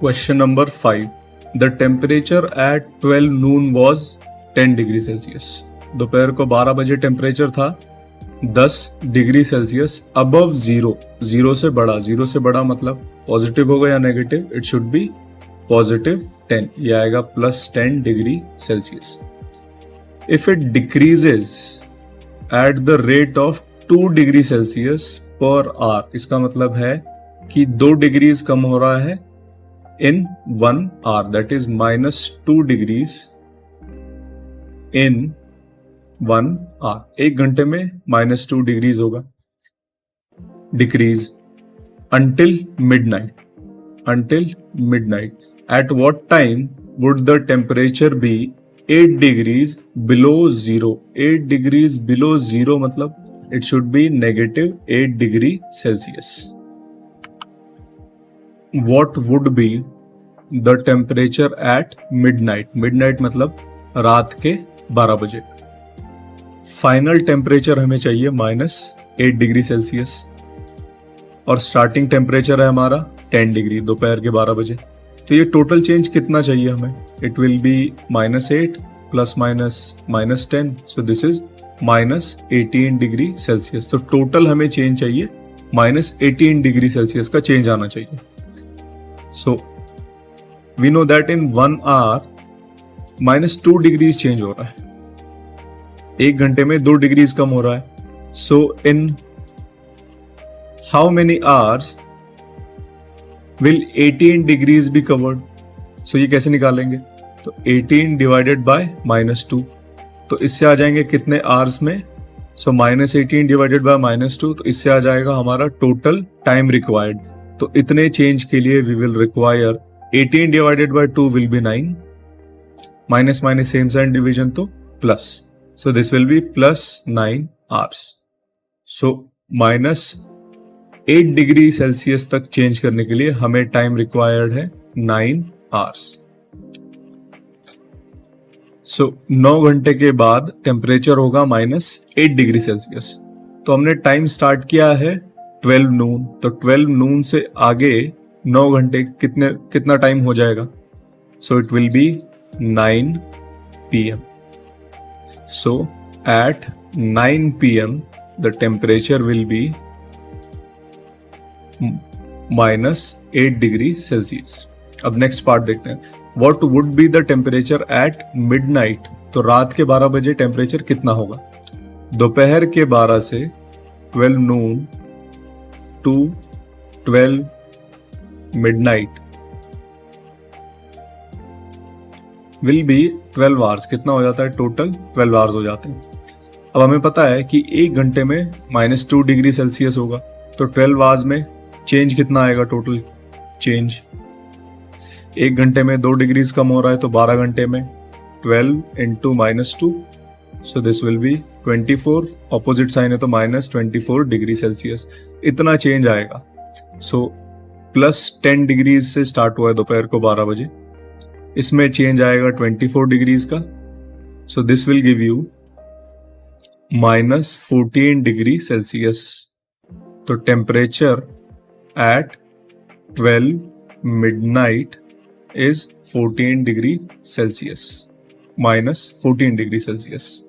Question number 5. The temperature at 12 noon was 10 degree Celsius. दोपहर को 12 बजे टेम्परेचर था 10 degree Celsius above zero. Zero से बड़ा मतलब पॉजिटिव होगा या negative? It should be positive 10। ये आएगा +10 degree Celsius. If it decreases at the rate of 2 degree Celsius per hour, इसका मतलब है कि 2 डिग्रीज कम हो रहा है in 1 hour, that is -2 degrees in 1 hour। 1 घंटे में -2 डिग्रीज होगा। Decrease until midnight। At what time would the temperature be 8 degrees below zero? 8 degrees below zero मतलब it should be -8 degree Celsius। What would be the temperature at midnight? Midnight मतलब रात के 12 बजे। Final temperature हमें चाहिए -8 degree Celsius और starting temperature है हमारा 10 डिग्री दोपहर के 12 बजे। तो ये टोटल चेंज कितना चाहिए हमें? It will be -8 ± -10, so this is -18 degree Celsius. तो टोटल हमें चेंज चाहिए -18 डिग्री सेल्सियस का चेंज आना चाहिए। So we know that in 1 hour -2 degrees change हो रहा है। 1 घंटे में 2 डिग्रीज कम हो रहा है। So in how many hours will 18 degrees be covered? So ये कैसे निकालेंगे? तो 18 डिवाइडेड बाय -2, तो इससे आ जाएंगे कितने आवर्स में? So -18 डिवाइडेड बाय -2, तो इससे आ जाएगा हमारा टोटल टाइम रिक्वायर्ड। तो इतने चेंज के लिए we will require 18 divided by 2 will be 9, minus minus same sign division तो plus, so this will be +9 hours. So -8 degree Celsius तक चेंज करने के लिए हमें टाइम रिक्वायर्ड है 9 आवर्स। सो 9 घंटे के बाद टेम्परेचर होगा -8 डिग्री सेल्सियस। तो हमने टाइम स्टार्ट किया है 12 नून, तो 12 नून से आगे 9 घंटे कितना टाइम हो जाएगा? So it will be 9 PM। So at 9 PM the temperature will be -8 degree Celsius. अब नेक्स्ट पार्ट देखते हैं। What would be the temperature at midnight? तो रात के 12 बजे टेम्परेचर कितना होगा? दोपहर के 12 से 12 नून to 12 midnight will be 12 hours. कितना हो जाता है? टोटल 12 आवर्स हो जाते हैं। अब हमें पता है कि 1 घंटे में -2 डिग्री सेल्सियस होगा, तो 12 आवर्स में चेंज कितना आएगा? टोटल चेंज 1 घंटे में 2 डिग्रीज कम हो रहा है, तो 12 घंटे में 12 × -2, so this will be 24। Opposite sign है तो -24 डिग्री सेल्सियस। इतना चेंज आएगा। सो +10 डिग्रीज से स्टार्ट हुआ है दोपहर को 12 बजे, इसमें चेंज आएगा 24 डिग्रीज का। So this will give you -14 degree Celsius. तो temperature at 12 midnight is 14 degree Celsius, -14 degree Celsius.